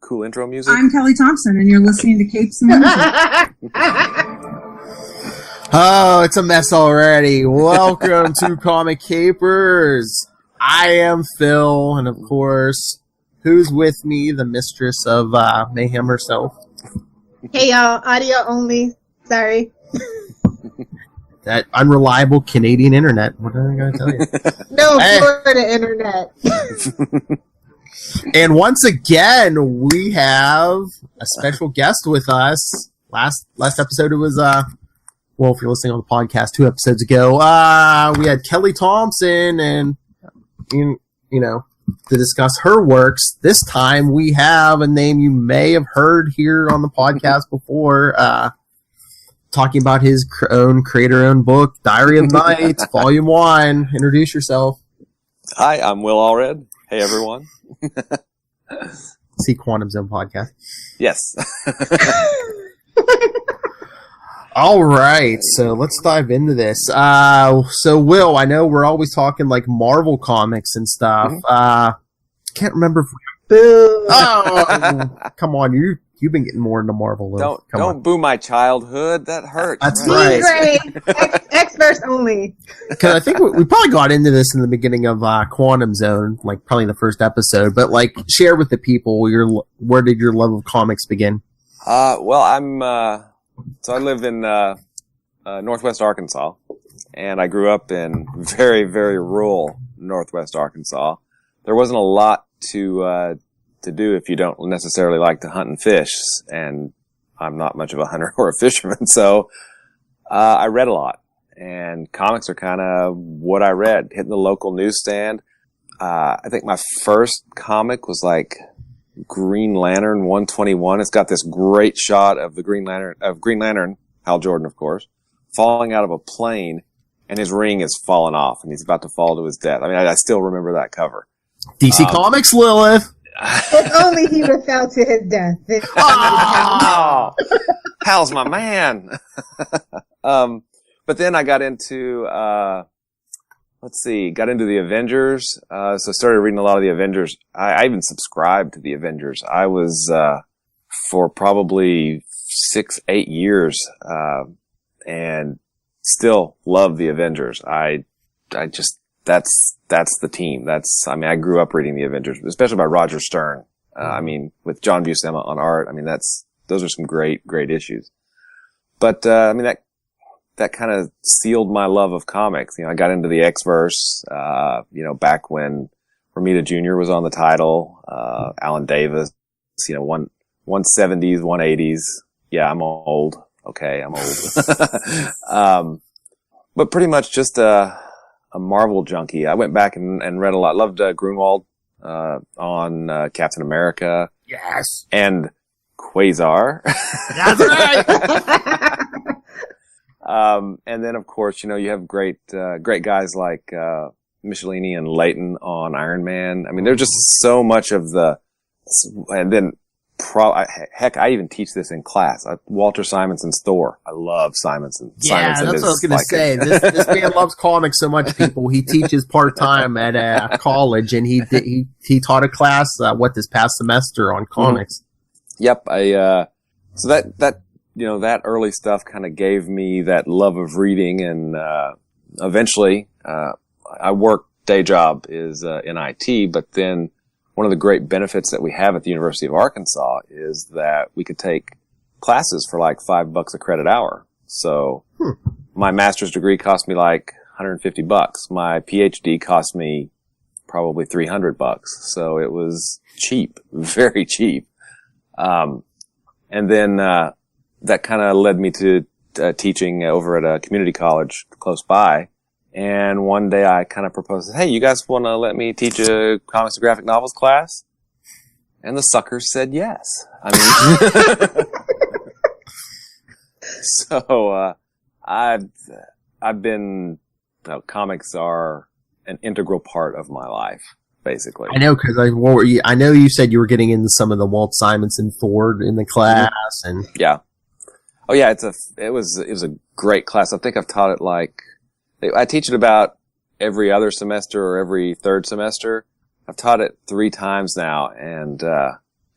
cool intro music. I'm Kelly Thompson, and you're listening to Capes and Music. Oh, it's a mess already. Welcome to Comic Capers. I am Phil, and of course, who's with me? The mistress of mayhem herself. Hey y'all, audio only. Sorry. That unreliable Canadian internet. What am I going to tell you? No, Florida internet. And once again, we have a special guest with us. Last episode it was well, if you're listening on the podcast 2 episodes ago, we had Kelly Thompson and you know, to discuss her works. This time we have a name you may have heard here on the podcast before, talking about his own creator-owned book, Diary of Night, Volume 1. Introduce yourself. Hi, I'm Will Allred. Hey, everyone. See Quantum Zone podcast. Yes. All right, so let's dive into this. So Will, I know we're always talking like Marvel comics and stuff. Can't remember. Boo. Oh, come on, you've been getting more into Marvel. Don't boo my childhood. That hurts. That's right. Great. X-Verse only. Because I think we probably got into this in the beginning of Quantum Zone, like probably the first episode. But like, share with the people where did your love of comics begin? Well, so I live in northwest Arkansas, and I grew up in very, very rural northwest Arkansas. There wasn't a lot to do if you don't necessarily like to hunt and fish, and I'm not much of a hunter or a fisherman, so I read a lot, and comics are kind of what I read, hitting the local newsstand. I think my first comic was like Green Lantern 121. It's got this great shot of the Green Lantern, Hal Jordan, of course, falling out of a plane, and his ring is falling off, and he's about to fall to his death. I mean, I still remember that cover. DC Comics, Lilith. If only he would fell to his death. Oh, Hal's my man. But then I got into, got into the Avengers. So I started reading a lot of the Avengers. I even subscribed to the Avengers. I was, for probably 6-8 years, and still love the Avengers. That's the team. I grew up reading the Avengers, especially by Roger Stern. With John Buscema on art. Those are some great, great issues. But, that kind of sealed my love of comics. I got into the X-Verse, back when Romita Jr. was on the title, Alan Davis, 170s, 180s. Yeah, I'm old. Okay, I'm old. But pretty much just a Marvel junkie. I went back and read a lot. Loved Grunwald on Captain America. Yes. And Quasar. That's right. And then of course, you have great guys like Michelini and Layton on Iron Man. There's just so much of and then heck, I even teach this in class. Walter Simonson's Thor. I love Simonson. Yeah, Simonson that's what I was going to say. This man loves comics so much, people. He teaches part-time at college, and he taught a class, this past semester on comics. Yep. So that early stuff kind of gave me that love of reading, and eventually, I work, day job is in IT, but then one of the great benefits that we have at the University of Arkansas is that we could take classes for like $5 a credit hour. So my master's degree cost me like $150. My PhD cost me probably $300. So it was cheap, very cheap. And then that kind of led me to teaching over at a community college close by. And one day I kind of proposed, hey, you guys want to let me teach a comics and graphic novels class? And the suckers said yes. So I've been, comics are an integral part of my life, basically. I know, because I know you said you were getting into some of the Walt Simonson Ford in the class, and yeah. Oh yeah, it was a great class. I think I've taught it I teach it about every other semester or every third semester. I've taught it 3 times now, and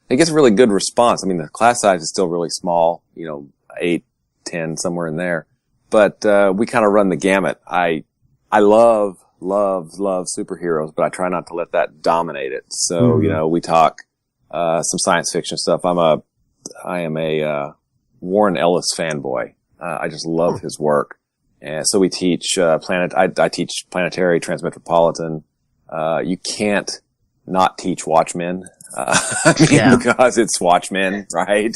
it gets a really good response. I mean, the class size is still really small, 8, 10, somewhere in there. But, we kind of run the gamut. I love superheroes, but I try not to let that dominate it. So, we talk, some science fiction stuff. I am a Warren Ellis fanboy. I just love his work. And so we teach, I teach Planetary, Transmetropolitan. You can't not teach Watchmen, because it's Watchmen, right?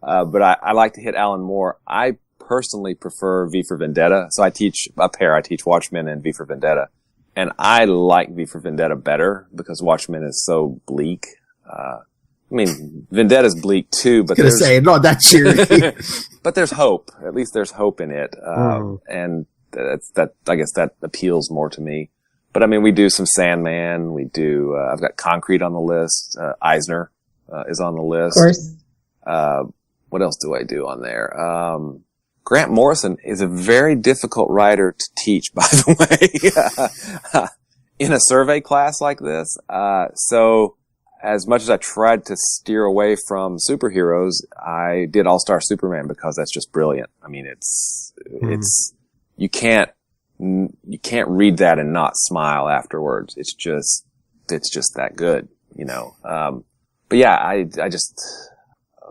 But I like to hit Alan Moore. I personally prefer V for Vendetta. So I teach a pair. I teach Watchmen and V for Vendetta. And I like V for Vendetta better because Watchmen is so bleak. Vendetta's bleak too, but not that cheery. but there's hope. At least there's hope in it. And I guess that appeals more to me. But we do some Sandman. We do, I've got Concrete on the list. Eisner, is on the list. Of course. What else do I do on there? Grant Morrison is a very difficult writer to teach, by the way, in a survey class like this. So as much as I tried to steer away from superheroes, I did All-Star Superman because that's just brilliant. You can't read that and not smile afterwards. It's just that good, But yeah, I just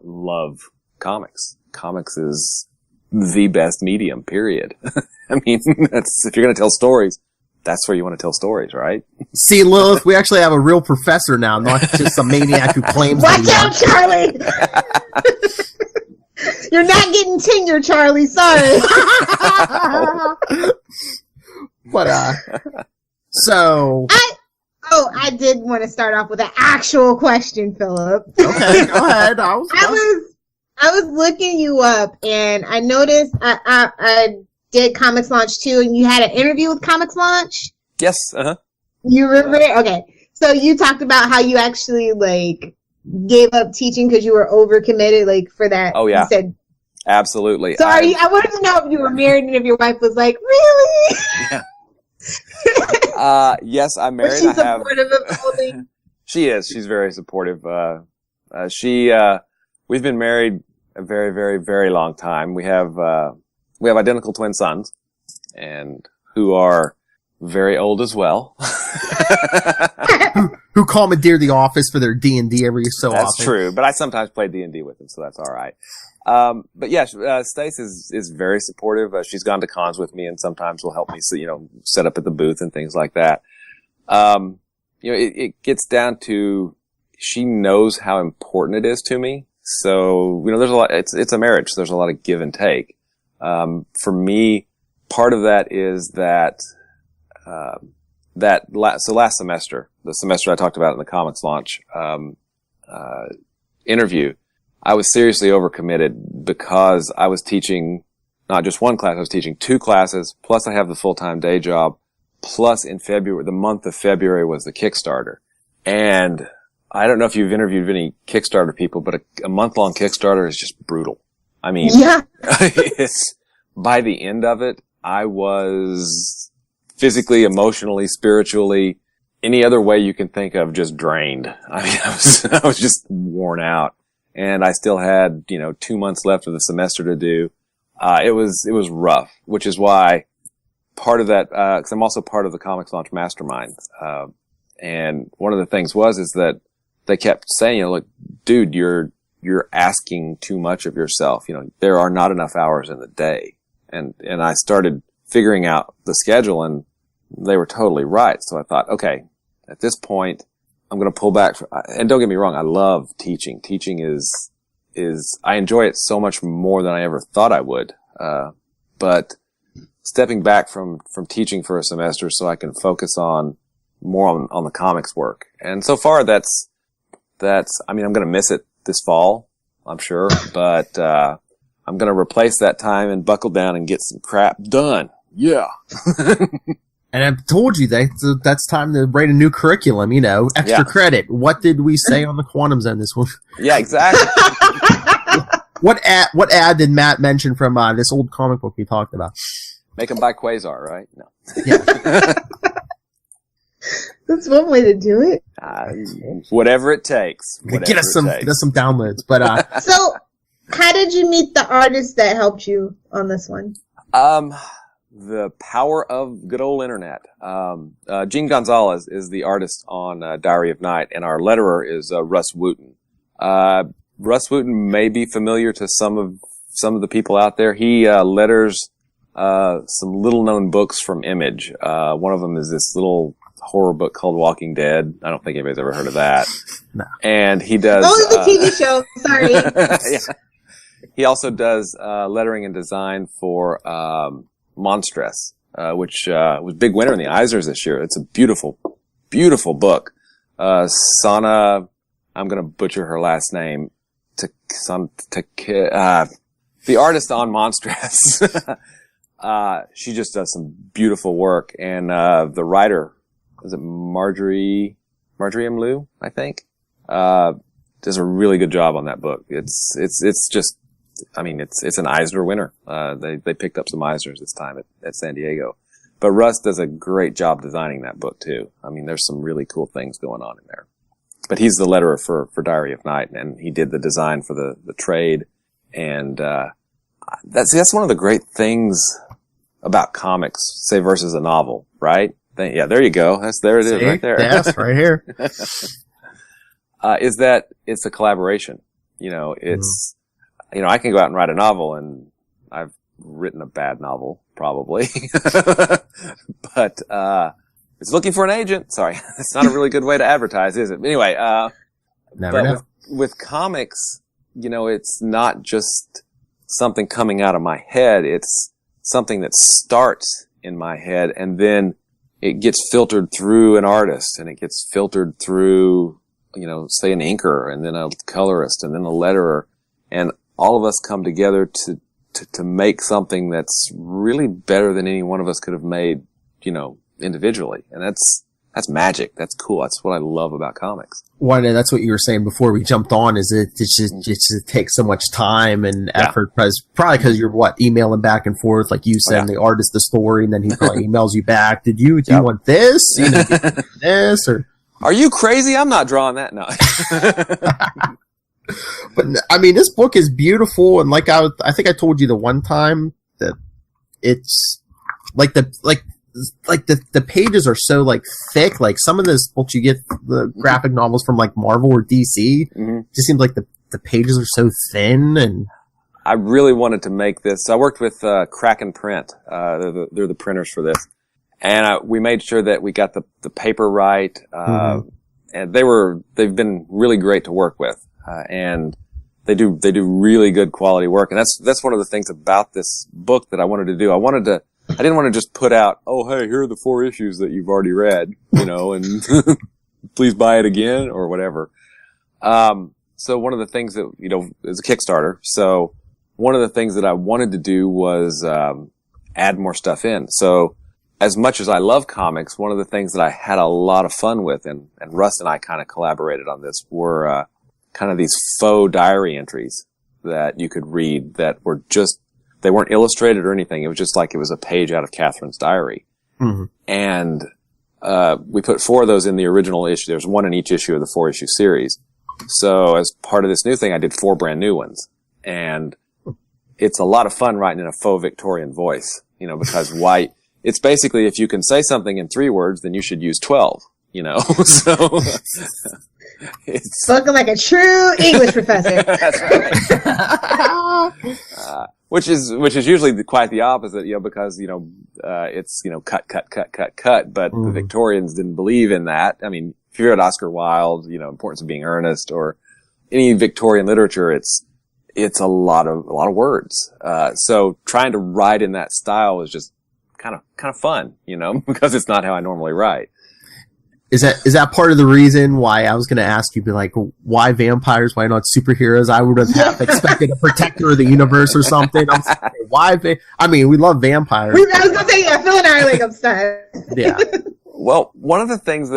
love comics. Comics is the best medium, period. If you're going to tell stories, that's where you want to tell stories, right? See, Lilith, we actually have a real professor now, not just a maniac who claims Watch out, Charlie! You're not getting tenure, Charlie. Sorry. But, so... I did want to start off with an actual question, Philip. Okay, go ahead. I was looking you up, and I noticed I did Comics Launch too, and you had an interview with Comics Launch. Yes. Uh-huh. You remember it? Okay. So you talked about how you actually gave up teaching because you were overcommitted, for that. Oh yeah. You said, absolutely. Sorry, I wanted to know if you were married and if your wife was like, really? Yeah. Yes, I'm married. Was she supportive of the whole thing? She is. She's very supportive. We've been married a very, very, very long time. We have identical twin sons, and who are very old as well. who commandeer the office for their D&D every so often. That's true, but I sometimes play D&D with them, so that's all right. But yeah, Stace is very supportive. She's gone to cons with me and sometimes will help me, set up at the booth and things like that. It gets down to, she knows how important it is to me. So, there's a lot, it's a marriage. So there's a lot of give and take. For me, part of that is that, so last semester, the semester I talked about in the Comics Launch, interview, I was seriously overcommitted because I was teaching not just one class, I was teaching 2 classes, plus I have the full-time day job, plus in February, the month of February was the Kickstarter. And I don't know if you've interviewed any Kickstarter people, but a month-long Kickstarter is just brutal. Yeah. By the end of it, I was physically, emotionally, spiritually, any other way you can think of, just drained. I was just worn out. And I still had, 2 months left of the semester to do. It was rough, which is why part of that, cause I'm also part of the Comics Launch Mastermind. And one of the things is that they kept saying, look, dude, you're asking too much of yourself. There are not enough hours in the day. And I started figuring out the schedule, and they were totally right. So I thought, okay, at this point, I'm going to pull back. And don't get me wrong, I love teaching. Teaching is I enjoy it so much more than I ever thought I would. But stepping back from teaching for a semester so I can focus more on the comics work. And so far that's, I'm going to miss it this fall, I'm sure, but, I'm going to replace that time and buckle down and get some crap done. Yeah. And I've told you that's time to write a new curriculum, extra credit. What did we say on the Quantum Zone this one? Yeah, exactly. What ad did Matt mention from this old comic book we talked about? Make them buy Quasar, right? No. Yeah. That's one way to do it. Whatever it takes. Get us some downloads. But So, how did you meet the artist that helped you on this one? The power of good old internet. Gene Gonzalez is the artist on Diary of Night, and our letterer is Russ Wooten. Russ Wooten may be familiar to some of the people out there. He letters some little-known books from Image. One of them is this little horror book called Walking Dead. I don't think anybody's ever heard of that. No. And he does... Oh, the TV show. Sorry. Yeah. He also does lettering and design for Monstress, which was big winner in the Eisners this year. It's a beautiful, beautiful book. Sana, I'm going to butcher her last name. The artist on Monstress. She just does some beautiful work. And the writer, is it Marjorie M. Liu, I think? Does a really good job on that book. It's just, I mean, it's an Eisner winner. They picked up some Eisners this time at San Diego. But Russ does a great job designing that book too. I mean, there's some really cool things going on in there. But he's the letterer for Diary of Night, and he did the design for the trade. And, that's one of the great things about comics, say versus a novel, right? Yeah, there you go. There it is right there. Yes, right here. Is that it's a collaboration. You know, you know, I can go out and write a novel, and I've written a bad novel, probably. But, it's looking for an agent. Sorry. It's not a really good way to advertise, is it? Anyway, Never know. With comics, you know, it's not just something coming out of my head. It's something that starts in my head, and then it gets filtered through an artist, and it gets filtered through, you know, say an inker, and then a colorist, and then a letterer, and all of us come together to make something that's really better than any one of us could have made, you know, individually. And that's magic. That's cool. That's what I love about comics. Well, that's what you were saying before we jumped on, is it just takes so much time and effort. Probably because you're emailing back and forth, like you send the artist the story, and then he probably emails you back. Do you want this? You know, do you want this? Or are you crazy? I'm not drawing that. No. But I mean, this book is beautiful, and like I think I told you the one time that it's like the pages are so like thick. Like some of those books you get, the graphic novels from like Marvel or DC, just seems like the pages are so thin. And I really wanted to make this. I worked with Kraken Print. They're the printers for this, and we made sure that we got the paper right. And they've been really great to work with. And they do really good quality work. And that's one of the things about this book that I wanted to do. I didn't want to just put out, oh, hey, here are the 4 issues that you've already read, you know, and please buy it again or whatever. So one of the things that, you know, is a Kickstarter. So one of the things that I wanted to do was, add more stuff in. So as much as I love comics, one of the things that I had a lot of fun with, and Russ and I kind of collaborated on this, were, kind of these faux diary entries that you could read that were just, they weren't illustrated or anything. It was just like it was a page out of Catherine's diary. And we put 4 of those in the original issue. There's 1 in each issue of the 4-issue series. So as part of this new thing, I did 4 brand new ones. And it's a lot of fun writing in a faux Victorian voice, you know, because it's basically, if you can say something in 3 words, then you should use 12, you know. So it's spoken like a true English professor. That's right. Which is usually quite the opposite, you know, because, you know, it's, you know, cut. But the Victorians didn't believe in that. I mean, if you read Oscar Wilde, you know, Importance of Being Earnest, or any Victorian literature, it's a lot of words. So trying to write in that style is just kind of fun, you know, because it's not how I normally write. Is that part of the reason why I was going to ask you, be like, why vampires? Why not superheroes? I would have half expected a protector of the universe or something. Why? I mean, we love vampires. I was going to say, Phil and I are like obsessed. Yeah. Well, one of the things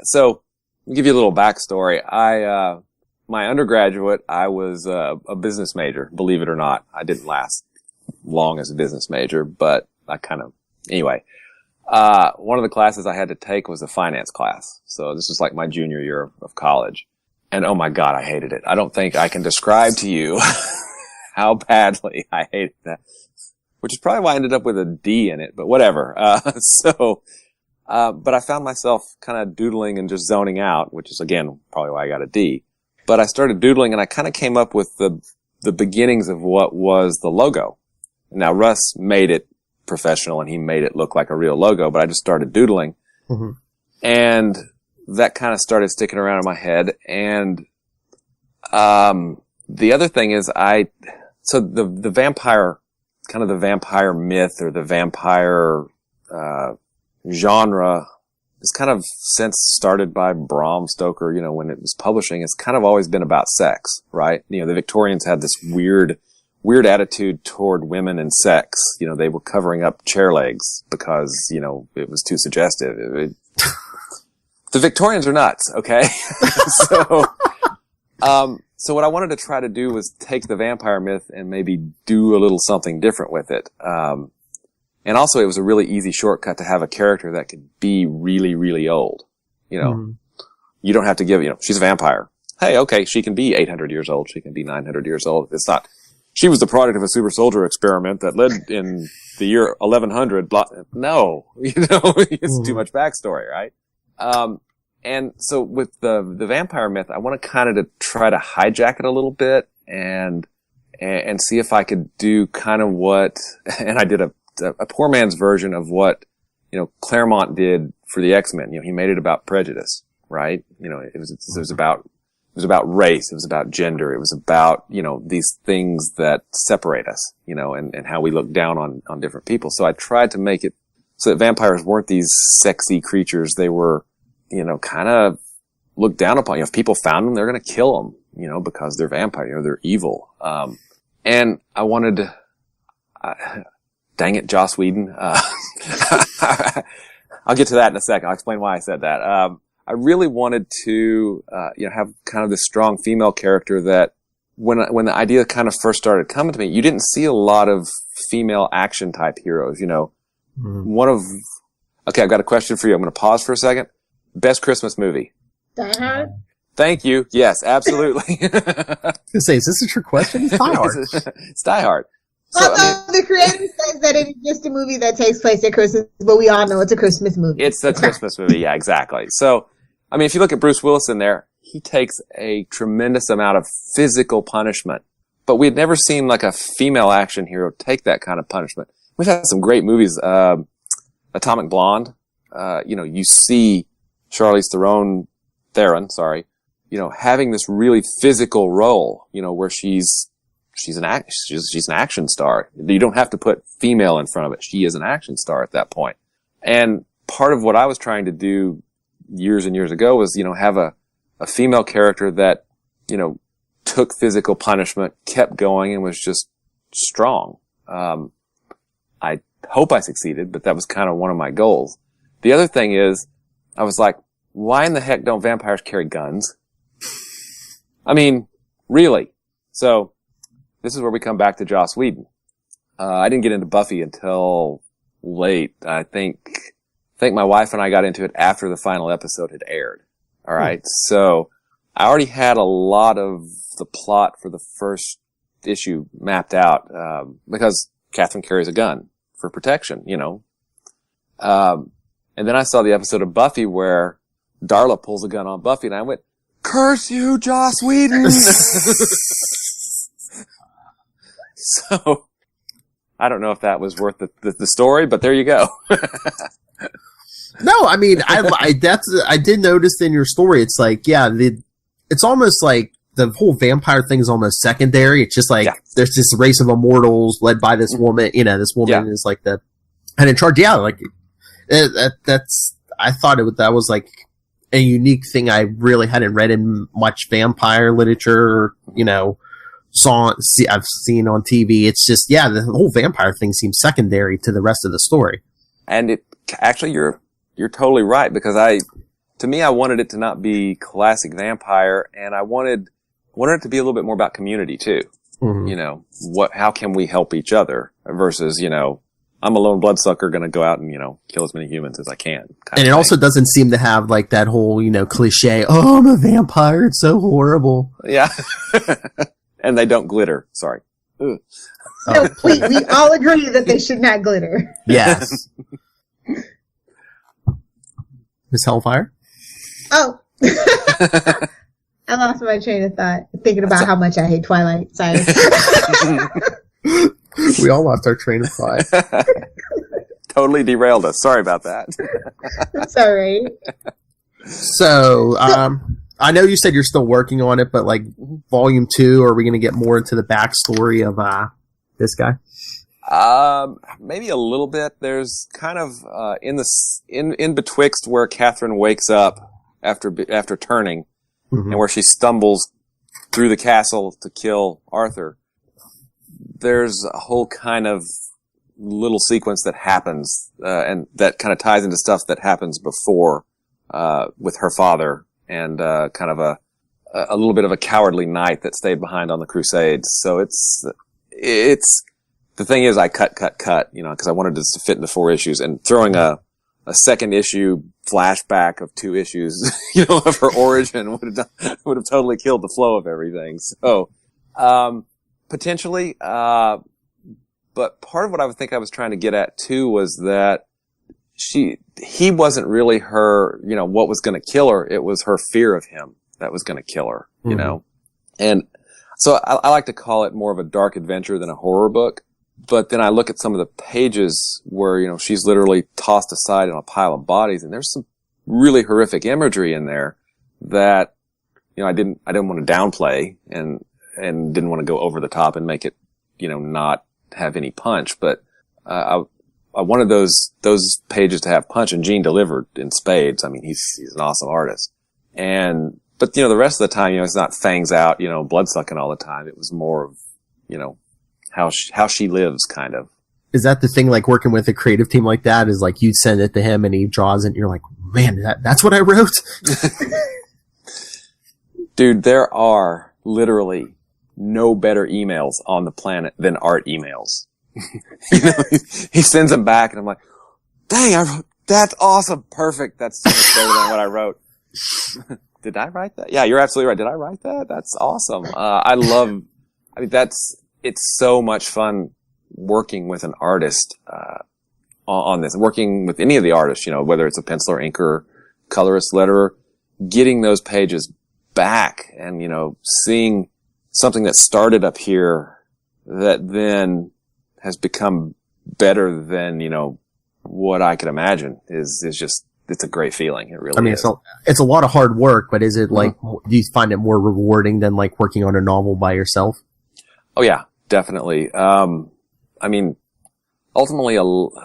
so I'll give you a little backstory. My undergraduate, I was a business major, believe it or not. I didn't last long as a business major, but anyway. One of the classes I had to take was a finance class. So this was like my junior year of college. And oh my God, I hated it. I don't think I can describe to you how badly I hated that, which is probably why I ended up with a D in it, but whatever. But I found myself kind of doodling and just zoning out, which is again, probably why I got a D. But I started doodling and I kind of came up with the beginnings of what was the logo. Now Russ made it professional and he made it look like a real logo, but I just started doodling. Mm-hmm. And that kind of started sticking around in my head. And, the other thing is so the vampire, kind of the vampire myth or the vampire, genre is kind of since started by Bram Stoker, when it was publishing, it's kind of always been about sex, right? The Victorians had this weird attitude toward women and sex. They were covering up chair legs because, it was too suggestive. The Victorians are nuts, okay? So what I wanted to try to do was take the vampire myth and maybe do a little something different with it. And also it was a really easy shortcut to have a character that could be really, really old. You don't have to give, she's a vampire. Hey, okay, she can be 800 years old. She can be 900 years old. It's not, she was the product of a super soldier experiment that led in the year 1100. Blah. No, it's too much backstory, right? And so with the vampire myth, I want to kind of try to hijack it a little bit and see if I could do kind of what, and I did a poor man's version of what, Claremont did for the X-Men. He made it about prejudice, right? It was about race. It was about gender. It was about, these things that separate us, and how we look down on different people. So I tried to make it so that vampires weren't these sexy creatures. They were, kind of looked down upon. If people found them, they're going to kill them, because they're vampire, they're evil. And I wanted, dang it, Joss Whedon. I'll get to that in a second. I'll explain why I said that. I really wanted to, have kind of this strong female character that when the idea kind of first started coming to me, you didn't see a lot of female action type heroes, Mm-hmm. Okay, I've got a question for you. I'm going to pause for a second. Best Christmas movie? Die Hard. Thank you. Yes, absolutely. I was going to say, is this a trick question? It's Die Hard. It's Die Hard. So, the creator says that it's just a movie that takes place at Christmas, but we all know it's a Christmas movie. It's a Christmas movie, yeah, exactly. So, if you look at Bruce Willis in there, he takes a tremendous amount of physical punishment. But we had never seen like a female action hero take that kind of punishment. We've had some great movies. Atomic Blonde. You see Charlize Theron, having this really physical role, where she's an action star. You don't have to put female in front of it. She is an action star at that point. And part of what I was trying to do years and years ago was, have a female character that, took physical punishment, kept going, and was just strong. I hope I succeeded, but that was kind of one of my goals. The other thing is, I was like, why in the heck don't vampires carry guns? Really? So, this is where we come back to Joss Whedon. I didn't get into Buffy until late. I think my wife and I got into it after the final episode had aired. All right. So I already had a lot of the plot for the first issue mapped out, because Catherine carries a gun for protection, and then I saw the episode of Buffy where Darla pulls a gun on Buffy and I went, curse you, Joss Whedon! So, I don't know if that was worth the story, but there you go. No, I did notice in your story, it's like, it's almost like the whole vampire thing is almost secondary. It's just like, there's this race of immortals led by this woman, this woman is like and in charge, I thought that was like a unique thing I really hadn't read in much vampire literature, I've seen on TV. It's just, the whole vampire thing seems secondary to the rest of the story. And actually, you're totally right, because to me, I wanted it to not be classic vampire, and I wanted it to be a little bit more about community too. Mm-hmm. How can we help each other versus, I'm a lone bloodsucker, going to go out and, kill as many humans as I can. And it also doesn't seem to have like that whole, cliche, oh, I'm a vampire, it's so horrible. Yeah. And they don't glitter. Sorry. No, please, we all agree that they should not glitter. Yes. Miss Hellfire? Oh. I lost my train of thought thinking about how much I hate Twilight. Sorry. We all lost our train of thought. Totally derailed us. Sorry about that. Sorry. So, I know you said you're still working on it, but like volume 2, are we going to get more into the backstory of this guy? Maybe a little bit. There's kind of in betwixt where Catherine wakes up after turning, and where she stumbles through the castle to kill Arthur. There's a whole kind of little sequence that happens, and that kind of ties into stuff that happens before with her father, and kind of a little bit of a cowardly knight that stayed behind on the Crusades. So it's the thing is, I cut, because I wanted this to fit into 4 issues, and throwing a second issue flashback of 2 issues, of her origin would have totally killed the flow of everything. So, potentially, but part of what I would think I was trying to get at too was that he wasn't really her, what was going to kill her. It was her fear of him that was going to kill her, and so I like to call it more of a dark adventure than a horror book. But then I look at some of the pages where, she's literally tossed aside in a pile of bodies, and there's some really horrific imagery in there that, I didn't want to downplay and didn't want to go over the top and make it, not have any punch. But, I wanted those pages to have punch, and Gene delivered in spades. I mean, he's an awesome artist. But, the rest of the time, it's not fangs out, blood sucking all the time. It was more of, how she lives, kind of. Is that the thing, like working with a creative team like that, is like you send it to him and he draws it and you're like, man, that's what I wrote? Dude, there are literally no better emails on the planet than art emails. He sends them back and I'm like, dang, that's awesome. Perfect. That's so much better than what I wrote. Did I write that? Yeah, you're absolutely right. Did I write that? That's awesome. It's so much fun working with an artist, on this, working with any of the artists, whether it's a penciler, inker, colorist, letterer, getting those pages back and, seeing something that started up here that then has become better than, what I could imagine is just, it's a great feeling. It really is. It's a lot of hard work, but is it like, do you find it more rewarding than like working on a novel by yourself? Oh yeah, definitely. Ultimately,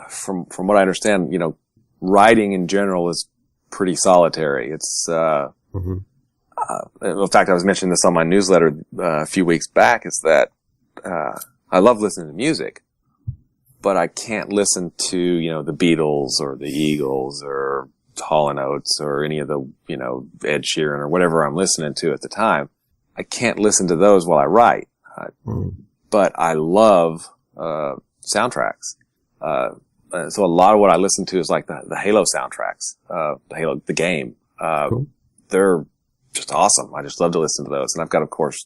from what I understand, writing in general is pretty solitary. It's, in fact, I was mentioning this on my newsletter a few weeks back, is that, I love listening to music, but I can't listen to, the Beatles or the Eagles or Hall & Oates or any of the, Ed Sheeran or whatever I'm listening to at the time. I can't listen to those while I write. But I love soundtracks. So a lot of what I listen to is like the Halo soundtracks, the game. Cool. They're just awesome. I just love to listen to those. And I've got, of course,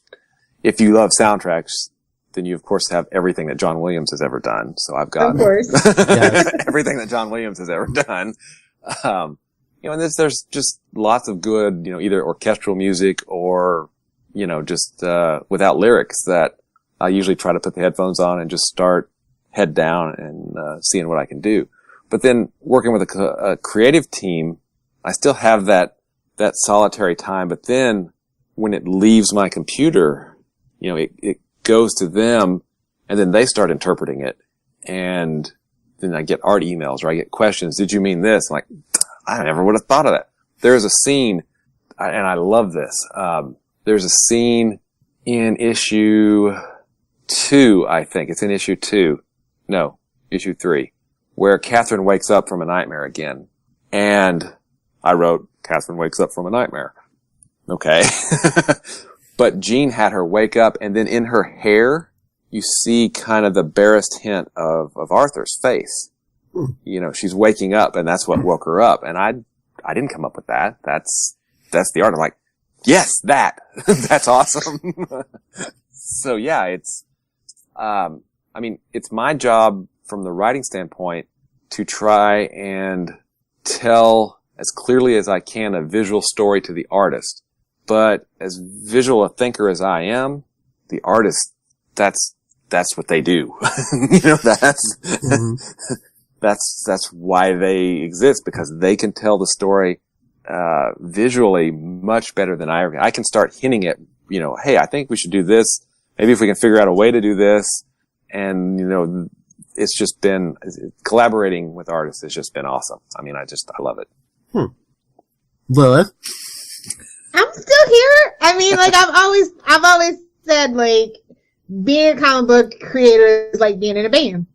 if you love soundtracks, then you of course have everything that John Williams has ever done. So I've got of course. everything that John Williams has ever done. And there's just lots of good, either orchestral music or, just without lyrics that I usually try to put the headphones on and just start head down and seeing what I can do. But then working with a creative team, I still have that solitary time. But then when it leaves my computer, it goes to them, and then they start interpreting it. And then I get art emails or I get questions. Did you mean this? I'm like, I never would have thought of that. There's a scene, and I love this. There's a scene in issue 2, I think. It's in issue 2. No, issue 3, where Catherine wakes up from a nightmare again. And I wrote, Catherine wakes up from a nightmare. Okay. But Jean had her wake up, and then in her hair, you see kind of the barest hint of Arthur's face. You know, she's waking up, and that's what woke her up. And I didn't come up with that. That's the art. I'm like, yes, that's awesome. So yeah, it's, I mean, it's my job from the writing standpoint to try and tell as clearly as I can a visual story to the artist. But as visual a thinker as I am, the artist, that's what they do. You know, that's why they exist, because they can tell the story, visually much better than I can start hinting at, you know, hey, I think we should do this. Maybe if we can figure out a way to do this. And, you know, it's just been, collaborating with artists has just been awesome. I mean, I love it. Lilith? I'm still here. I mean, like, I've always said, like, being a comic book creator is like being in a band.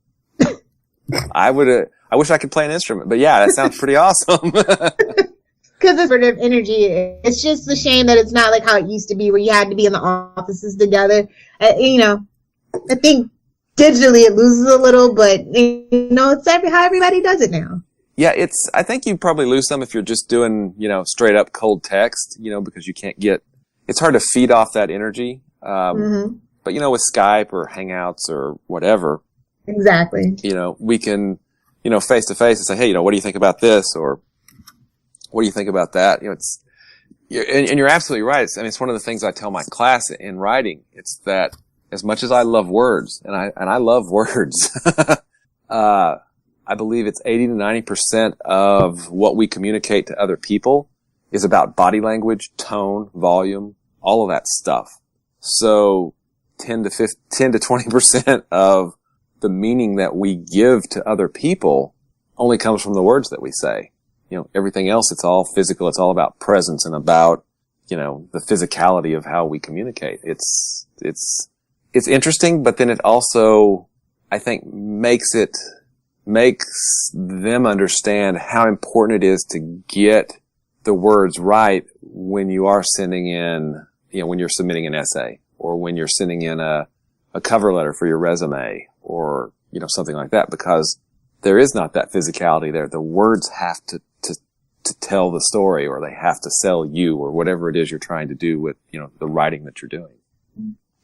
I wish I could play an instrument, but yeah, that sounds pretty awesome. Because it's sort of energy. It's just a shame that it's not like how it used to be, where you had to be in the offices together. You know, I think digitally it loses a little, but you know, it's how everybody does it now. Yeah, I think you probably lose some if you're just doing, you know, straight up cold text, you know, because you can't it's hard to feed off that energy. But, you know, with Skype or Hangouts or whatever. Exactly. You know, we can, you know, face to face and say, hey, you know, what do you think about this? Or what do you think about that? You know, and you're absolutely right. It's one of the things I tell my class in writing. It's that as much as I love words, and I love words, I believe it's 80 to 90% of what we communicate to other people is about body language, tone, volume, all of that stuff. So 10 to 20% of the meaning that we give to other people only comes from the words that we say. You know, everything else, it's all physical. It's all about presence and about, you know, the physicality of how we communicate. It's interesting, but then it also, I think, makes them understand how important it is to get the words right when you are sending in, you know, when you're submitting an essay, or when you're sending in a cover letter for your resume, or, you know, something like that, because there is not that physicality there. The words have to tell the story, or they have to sell you, or whatever it is you're trying to do with, you know, the writing that you're doing.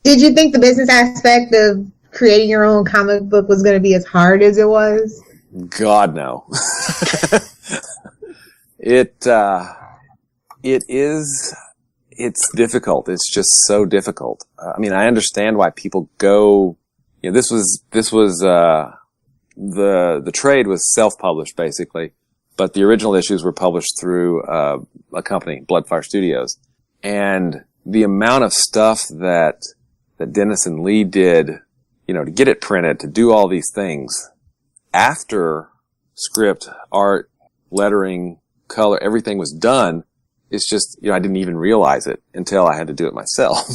Did you think the business aspect of creating your own comic book was going to be as hard as it was? God, no. It's difficult. It's just so difficult. I mean, I understand why people go, you know, this was, the trade was self-published basically, but the original issues were published through, a company, Bloodfire Studios. And the amount of stuff that Dennis and Lee did, you know, to get it printed, to do all these things after script, art, lettering, color, everything was done. It's just, you know, I didn't even realize it until I had to do it myself.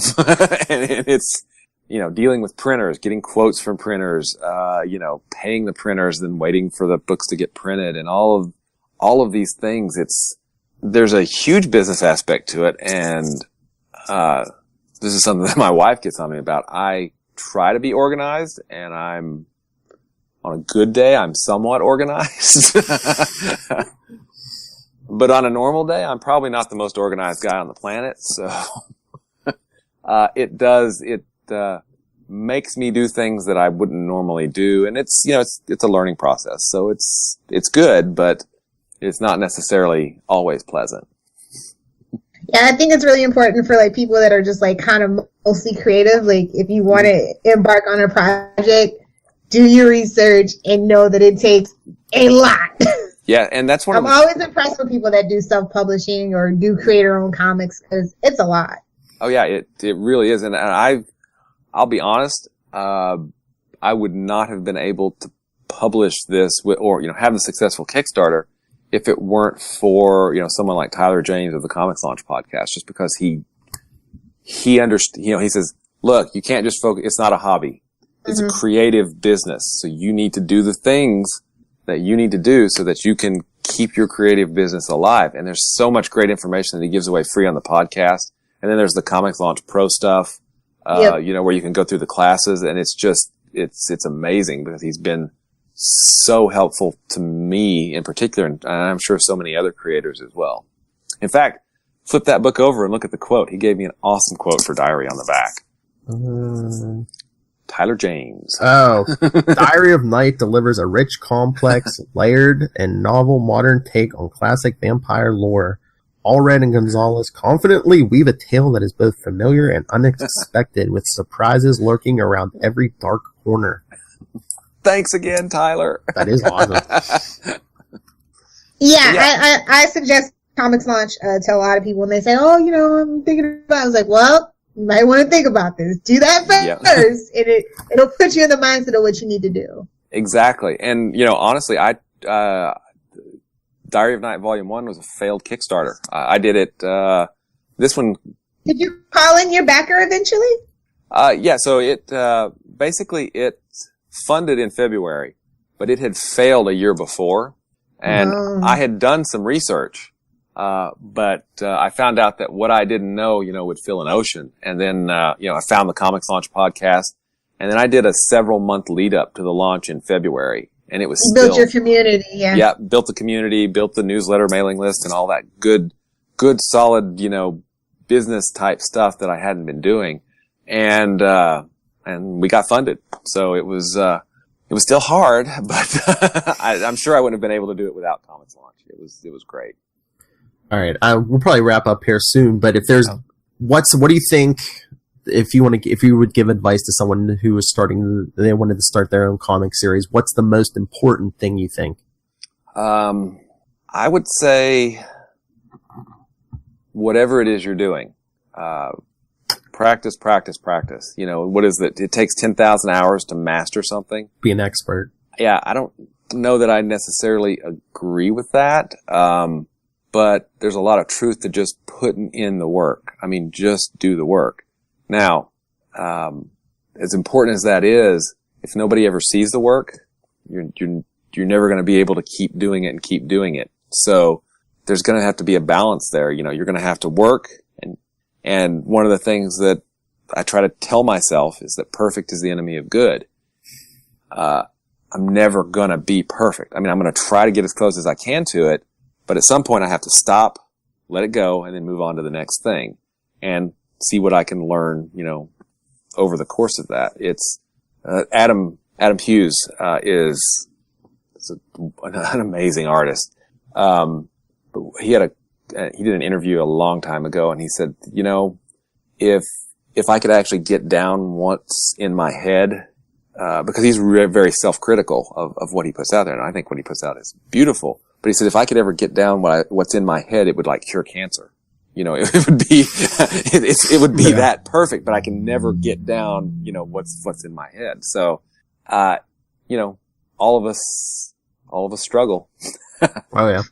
And it's, you know, dealing with printers, getting quotes from printers, you know, paying the printers, then waiting for the books to get printed, and all of these things. There's a huge business aspect to it. And, this is something that my wife gets on me about. I try to be organized, and on a good day, I'm somewhat organized. But on a normal day, I'm probably not the most organized guy on the planet. So, it makes me do things that I wouldn't normally do. And it's, you know, it's a learning process. So it's good, but it's not necessarily always pleasant. Yeah, I think it's really important for like people that are just like kind of mostly creative. Like if you want to embark on a project, do your research and know that it takes a lot. Yeah, and that's I'm always impressed with people that do self-publishing or do creator-owned comics, because it's a lot. Oh yeah, it really is. And I'll be honest, I would not have been able to publish this or, you know, have a successful Kickstarter if it weren't for, you know, someone like Tyler James of the Comics Launch podcast, just because he understood, you know, he says, look, you can't just focus, it's not a hobby. It's a creative business. So you need to do the things that you need to do so that you can keep your creative business alive. And there's so much great information that he gives away free on the podcast. And then there's the Comics Launch Pro stuff. where you can go through the classes, and it's amazing because he's been so helpful to me in particular, and I'm sure so many other creators as well. In fact, flip that book over and look at the quote. He gave me an awesome quote for Diary on the back. Tyler James. Oh, Diary of Night delivers a rich, complex, layered, and novel modern take on classic vampire lore. Allred and Gonzalez confidently weave a tale that is both familiar and unexpected, with surprises lurking around every dark corner. Thanks again, Tyler. That is awesome. I suggest Comics Launch to a lot of people, and they say, "Oh, I'm thinking about it." I was like, "Well, you might want to think about this. Do that first, and it'll put you in the mindset of what you need to do." Exactly, and honestly, Diary of Night Volume 1 was a failed Kickstarter. I did it. This one. Did you call in your backer eventually? Yeah. So it basically it funded in February, but it had failed a year before, and I had done some research. But I found out that what I didn't know, would fill an ocean. And then, I found the Comics Launch podcast, and then I did a several month lead up to the launch in February. And it was built your community, yeah. Yeah, built the community, built the newsletter mailing list and all that good solid, business type stuff that I hadn't been doing. And we got funded. So it was still hard, but I'm sure I wouldn't have been able to do it without Comics Launch. It was great. All right, we'll probably wrap up here soon. But if there's, what do you think? If you would give advice to someone who was they wanted to start their own comic series, what's the most important thing you think? I would say whatever it is you're doing, practice. What is it? It takes 10,000 hours to master something. Be an expert. Yeah, I don't know that I necessarily agree with that. But there's a lot of truth to just putting in the work. I mean, just do the work. Now, as important as that is, if nobody ever sees the work, you're never going to be able to keep doing it. So there's going to have to be a balance there. You're going to have to work. And one of the things that I try to tell myself is that perfect is the enemy of good. I'm never going to be perfect. I mean, I'm going to try to get as close as I can to it. But at some point I have to stop, let it go, and then move on to the next thing and see what I can learn, over the course of that. It's, Adam Hughes, is an amazing artist. But he did an interview a long time ago, and he said, if I could actually get down once in my head, because he's very self-critical of what he puts out there, and I think what he puts out is beautiful. But he said, if I could ever get down what's in my head, it would cure cancer. It would be that perfect, but I can never get down, what's in my head. So, all of us struggle. Oh yeah.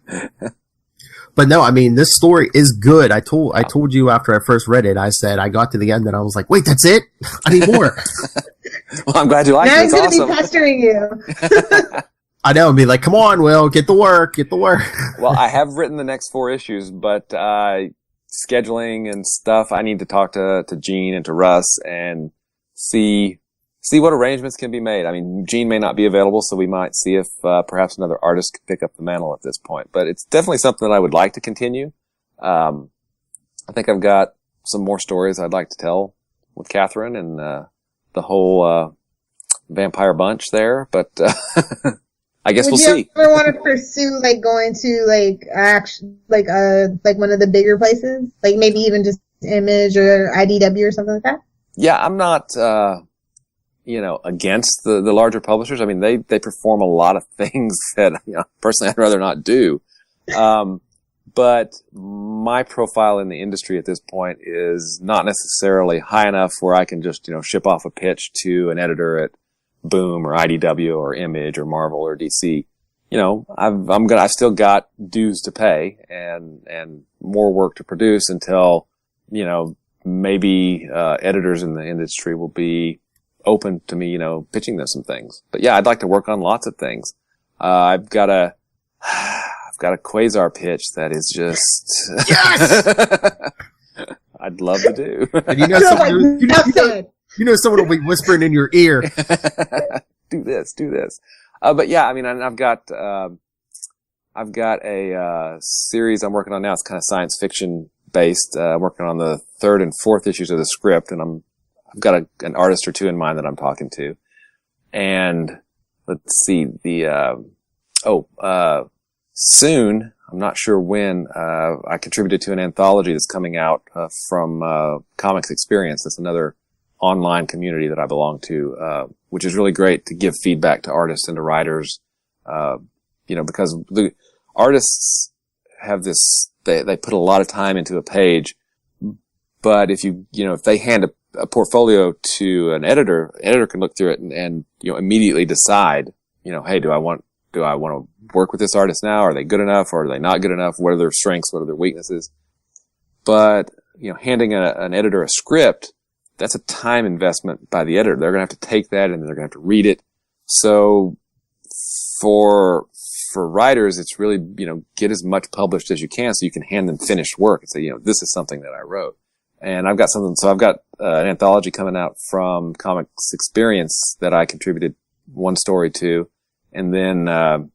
But no, I mean, this story is good. I told you after I first read it, I said, I got to the end and I was like, wait, that's it? I need more. Well, I'm glad you liked it. Now It's he's going to awesome. be pestering you. I know, and be like, come on, Will, get the work. Well, I have written the next 4 issues, but scheduling and stuff, I need to talk to Gene and to Russ and see what arrangements can be made. I mean, Gene may not be available, so we might see if perhaps another artist could pick up the mantle at this point. But it's definitely something that I would like to continue. I think I've got some more stories I'd like to tell with Catherine and the whole vampire bunch there, but I guess we'll see. Would you ever want to pursue going to one of the bigger places, maybe even just Image or IDW or something like that? Yeah, I'm not against the larger publishers. I mean, they perform a lot of things that personally I'd rather not do. But my profile in the industry at this point is not necessarily high enough where I can just ship off a pitch to an editor at Boom or IDW or Image or Marvel or DC. I've still got dues to pay and more work to produce until, maybe, editors in the industry will be open to me, pitching them some things. But yeah, I'd like to work on lots of things. I've got a Quasar pitch that is just, Yes! I I'd love to do. And you know You're someone, like, nothing. you know someone will be whispering in your ear. do this. But yeah, I mean, I've got a series I'm working on now. It's kind of science fiction based. I'm working on the 3rd and 4th issues of the script, and I've got an artist or two in mind that I'm talking to. And let's see, soon, I'm not sure when, I contributed to an anthology that's coming out from Comics Experience. That's another online community that I belong to, which is really great to give feedback to artists and to writers, because the artists have this, they put a lot of time into a page, but if they hand a portfolio to an editor can look through it and immediately decide, hey, do I want to work with this artist now? Are they good enough or are they not good enough? What are their strengths? What are their weaknesses? But, handing an editor a script, that's a time investment by the editor. They're going to have to take that and they're going to have to read it. So for writers, it's really, get as much published as you can so you can hand them finished work and say, this is something that I wrote. And I've got an anthology coming out from Comics Experience that I contributed one story to, and then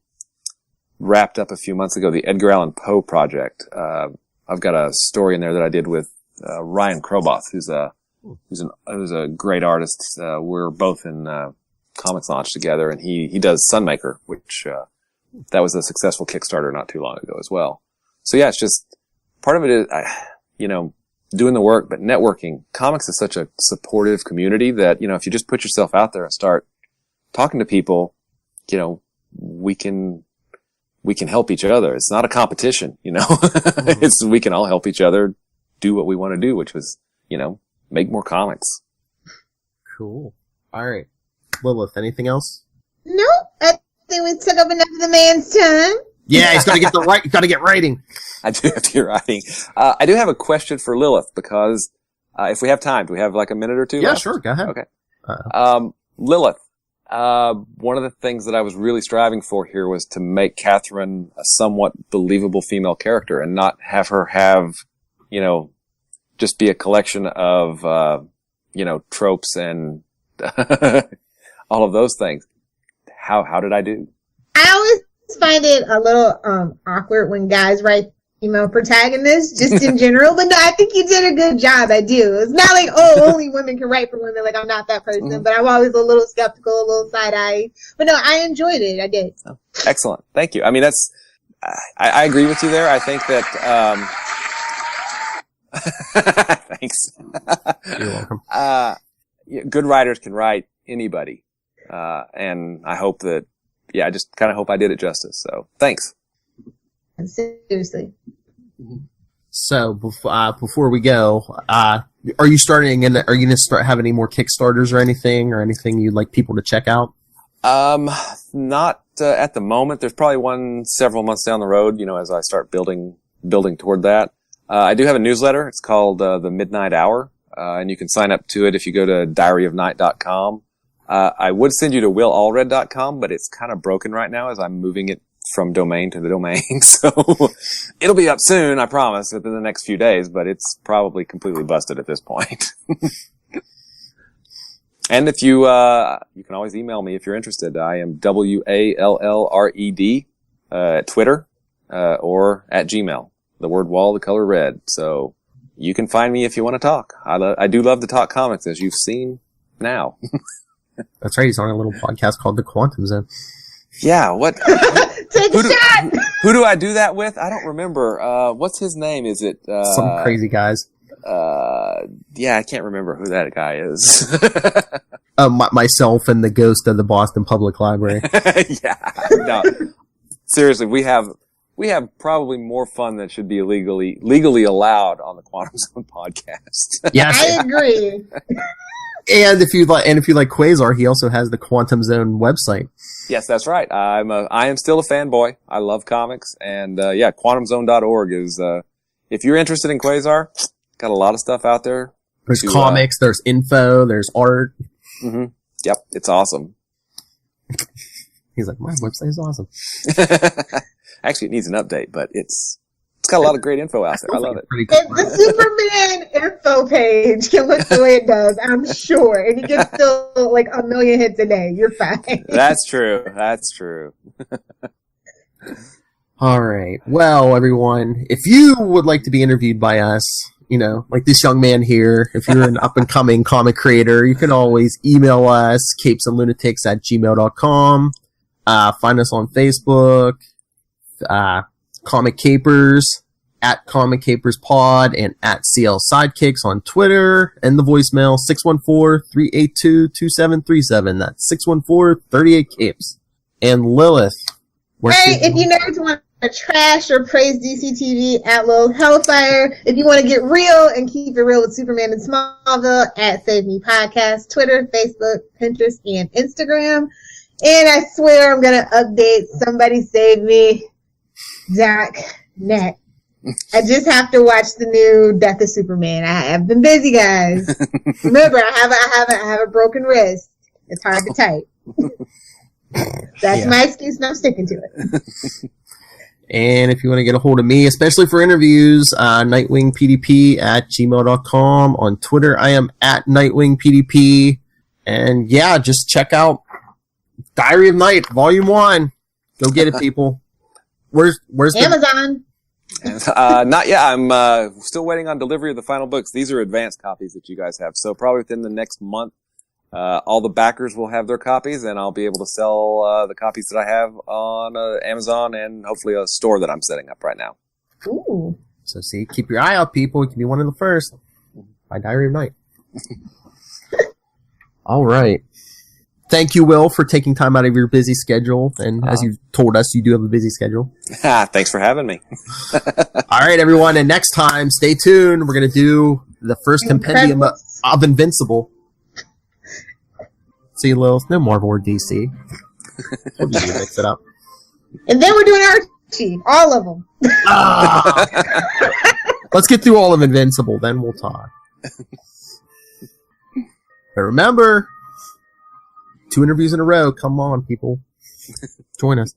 wrapped up a few months ago the Edgar Allan Poe project. I've got a story in there that I did with Ryan Kroboth, who's a great artist. We're both in Comics Launch together, and he does Sunmaker, which that was a successful Kickstarter not too long ago as well. So yeah, it's just part of it is doing the work, but networking. Comics is such a supportive community that if you just put yourself out there and start talking to people, we can help each other. It's not a competition, Mm-hmm. It's, we can all help each other do what we want to do, which was, make more comics. Cool. All right. Lilith, anything else? Nope. I think we took up enough of the man's time. Yeah, he's got to get writing. I do have to get writing. I do have a question for Lilith because, if we have time, do we have like a minute or two? Yeah, left? sure. Go ahead. Okay. Lilith, one of the things that I was really striving for here was to make Catherine a somewhat believable female character and not have her have, just be a collection of, tropes and all of those things. How did I do? I always find it a little awkward when guys write female protagonists, just in general. But no, I think you did a good job. I do. It's not like, only women can write for women. Like, I'm not that person. Mm-hmm. But I'm always a little skeptical, a little side-eye. But no, I enjoyed it. I did. Oh, excellent. Thank you. I mean, I agree with you there. I think that, thanks. You're welcome. Good writers can write anybody. And I hope that, I just kind of hope I did it justice. So thanks. Seriously. So before we go, are you starting? Are you going to start having any more Kickstarters or anything you'd like people to check out? Not at the moment. There's probably one several months down the road. As I start building toward that. I do have a newsletter. It's called the Midnight Hour, and you can sign up to it if you go to diaryofnight.com. I would send you to willallred.com, but it's kind of broken right now as I'm moving it from domain to the domain. So it'll be up soon, I promise, within the next few days, but it's probably completely busted at this point. And if you can always email me if you're interested. I am WALLRED at Twitter, or at Gmail. The word wall, the color red. So you can find me if you want to talk. I do love to talk comics, as you've seen now. That's right. He's on a little podcast called The Quantum Zone. Yeah, what? Take a shot! Who do I do that with? I don't remember. What's his name? Is it, Some crazy guys. Yeah, I can't remember who that guy is. Myself and the ghost of the Boston Public Library. Yeah. No. Seriously, we have probably more fun than should be legally allowed on the Quantum Zone podcast. Yes. I agree. And if you like Quasar, he also has the Quantum Zone website. Yes, that's right. I am still a fanboy. I love comics, and quantumzone.org is if you're interested in Quasar, got a lot of stuff out there. There's comics, there's info, there's art. Mm-hmm. Yep, it's awesome. He's like, my website is awesome. Actually, it needs an update, but it's got a lot of great info out there. I love it. Pretty cool. It's the Superman info page can look the way it does, I'm sure. And you get still like 1 million hits a day. You're fine. That's true. That's true. All right. Well, everyone, if you would like to be interviewed by us, you know, like this young man here, if you're an up-and-coming comic creator, you can always email us, capesandlunatics@gmail.com. Find us on Facebook, Comic Capers, @Comic Capers Pod, and @CL Sidekicks on Twitter, and the voicemail 614-382-2737. That's 614-38-CAPES. And Lilith. Hey, if you never want to trash or praise DCTV, @Lil Hellfire. If you want to get real and keep it real with Superman in Smallville, @Save Me Podcast, Twitter, Facebook, Pinterest, and Instagram. And I swear I'm going to update Somebody Save Me.net. I just have to watch the new Death of Superman. I've been busy, guys. Remember, I have a broken wrist. It's hard to type. That's my excuse, and I'm sticking to it. And if you want to get a hold of me, especially for interviews, nightwingpdp@gmail.com. On Twitter, I am @nightwingpdp. And yeah, just check out Diary of Night, Volume 1. Go get it, people. Where's Amazon? Not yet. I'm still waiting on delivery of the final books. These are advanced copies that you guys have. So probably within the next month, all the backers will have their copies, and I'll be able to sell the copies that I have on Amazon and hopefully a store that I'm setting up right now. Ooh. So see, keep your eye out, people. You can be one of the first. By Diary of Night. All right. Thank you, Will, for taking time out of your busy schedule. And as you told us, you do have a busy schedule. Thanks for having me. All right, everyone. And next time, stay tuned. We're going to do the first compendium of Invincible. See, Lilith, no Marvel or DC. We'll just mix it up. And then we're doing Archie. All of them. Let's get through all of Invincible, then we'll talk. But remember, 2 interviews in a row. Come on, people. Join us.